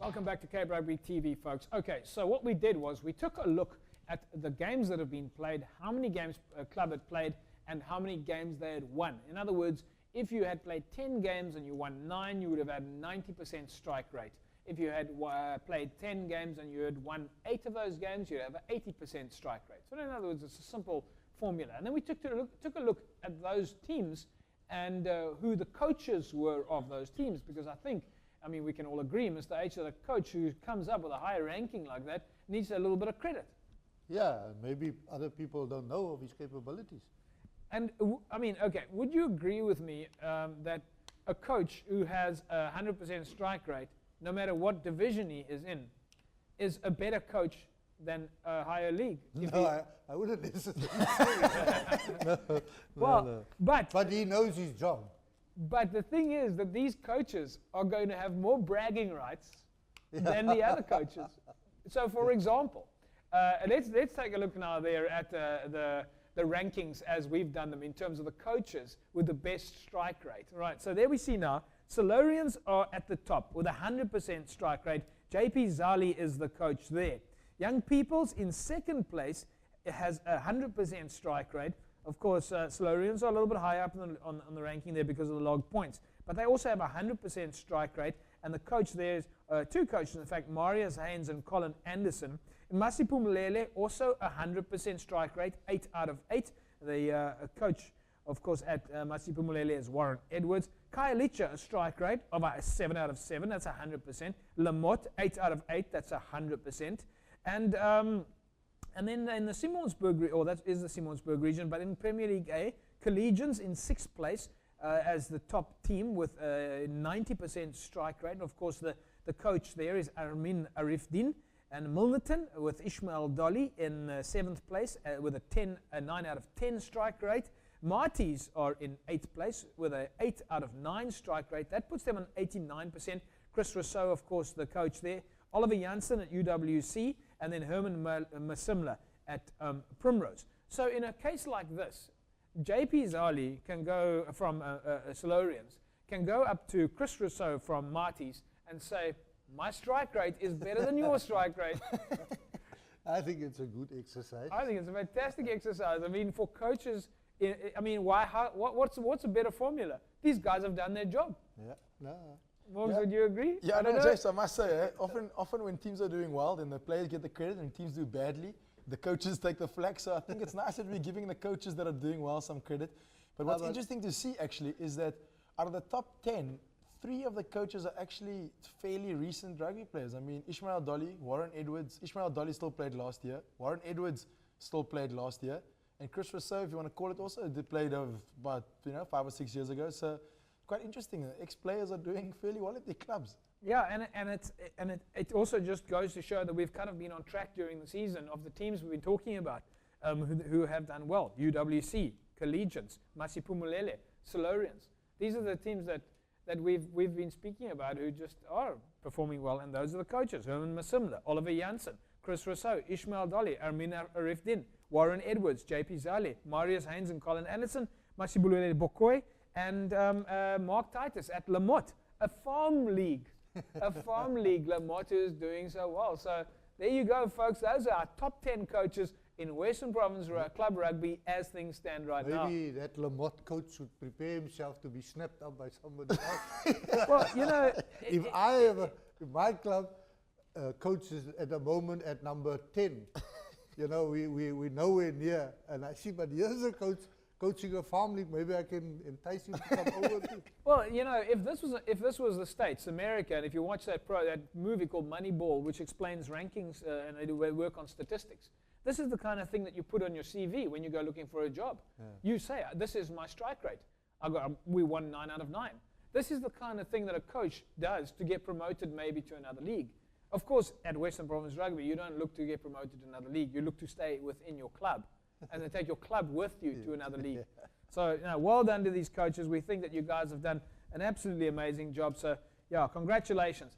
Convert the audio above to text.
Welcome back to Club Rugby TV, folks. Okay, so what we did was we took a look at the games that have been played, how many games a club had played, and how many games they had won. In other words, if you had played 10 games and you won 9, you would have had 90% strike rate. If you had played 10 games and you had won 8 of those games, you'd have an 80% strike rate. So in other words, it's a simple formula. And then we took a look at those teams and who the coaches were of those teams, because I mean, we can all agree, Mr. H, that a coach who comes up with a higher ranking like that needs a little bit of credit. Yeah, maybe other people don't know of his capabilities. And I mean, okay, would you agree with me that a coach who has a 100% strike rate, no matter what division he is in, is a better coach than a higher league? No, I wouldn't necessarily say that. No. But he knows his job. But the thing is that these coaches are going to have more bragging rights than the other coaches. So, for example, let's take a look now there at the rankings as we've done them in terms of the coaches with the best strike rate. Right. So there we see now, Solarians are at the top with a 100% strike rate. JP Zali is the coach there. Young Peoples in second place has a 100% strike rate. Of course, Solarians are a little bit higher up on the ranking there because of the log points. But they also have a 100% strike rate. And the coach there is, two coaches, in fact, Marius Haynes and Colin Anderson. Masipu Mulele, also a 100% strike rate, 8 out of 8. The coach, of course, at Masipu Mulele is Warren Edwards. Kai Licha, a strike rate of a 7 out of 7, that's 100%. Lamotte, 8 out of 8, that's 100%. And then in the Simonsburg, or that is the Simonsburg region, but in Premier League A, Collegians in 6th place as the top team with a 90% strike rate. And of course, the coach there is Armin Arifdin. And Milnerton with Ishmael Dolly in 7th place with a 9 out of 10 strike rate. Marties are in 8th place with an 8 out of 9 strike rate. That puts them on 89%. Chris Rousseau, of course, the coach there. Oliver Janssen at UWC, and then Herman Masimla at Primrose. So in a case like this, JP Zali can go from Solarians, can go up to Chris Rousseau from Marties and say, my strike rate is better than your strike rate. I think it's a good exercise. I think it's a fantastic exercise. I mean, for coaches, I mean, what's a better formula? These guys have done their job. Yeah, no. Morgs, would you agree? Yeah, no, Jace, I must say, often when teams are doing well, then the players get the credit, and teams do badly, the coaches take the flack. So I think it's nice that we're giving the coaches that are doing well some credit. But what's interesting to see, actually, is that out of the top 10, 3 of the coaches are actually fairly recent rugby players. I mean, Ishmael Dolly, Warren Edwards. Ishmael Dolly still played last year. Warren Edwards still played last year. And Chris Rousseau, if you want to call it, also did played about 5 or 6 years ago. So quite interesting. Ex-players are doing fairly well at their clubs. Yeah, and it also just goes to show that we've kind of been on track during the season of the teams we've been talking about who have done well. UWC, Collegians, Masipu Mulele, Solarians. These are the teams that we've been speaking about who just are performing well, and those are the coaches. Herman Masimla, Oliver Janssen, Chris Rousseau, Ishmael Dolly, Armin Arifdin, Warren Edwards, JP Zali, Marius Haynes and Colin Anderson, Masibulele Bokoy, and Mark Titus at Lamotte, a farm league. A farm league, Lamotte is doing so well. So there you go, folks. Those are our top 10 coaches in Western Province Club Rugby as things stand right now. Maybe that Lamotte coach should prepare himself to be snapped up by somebody else. Well, you know, if my club coach is at the moment at number 10, you know, we're nowhere near. And I see, but here's a coach coaching a farm league. Maybe I can entice him to come over too. Well, you know, if this was the States, America, and if you watch that movie called Moneyball, which explains rankings and they work on statistics, this is the kind of thing that you put on your CV when you go looking for a job. Yeah. You say, this is my strike rate. We won 9 out of 9. This is the kind of thing that a coach does to get promoted maybe to another league. Of course, at Western Province Rugby, you don't look to get promoted to another league. You look to stay within your club and then take your club with you to another league. So, you know, well done to these coaches. We think that you guys have done an absolutely amazing job. So, yeah, congratulations.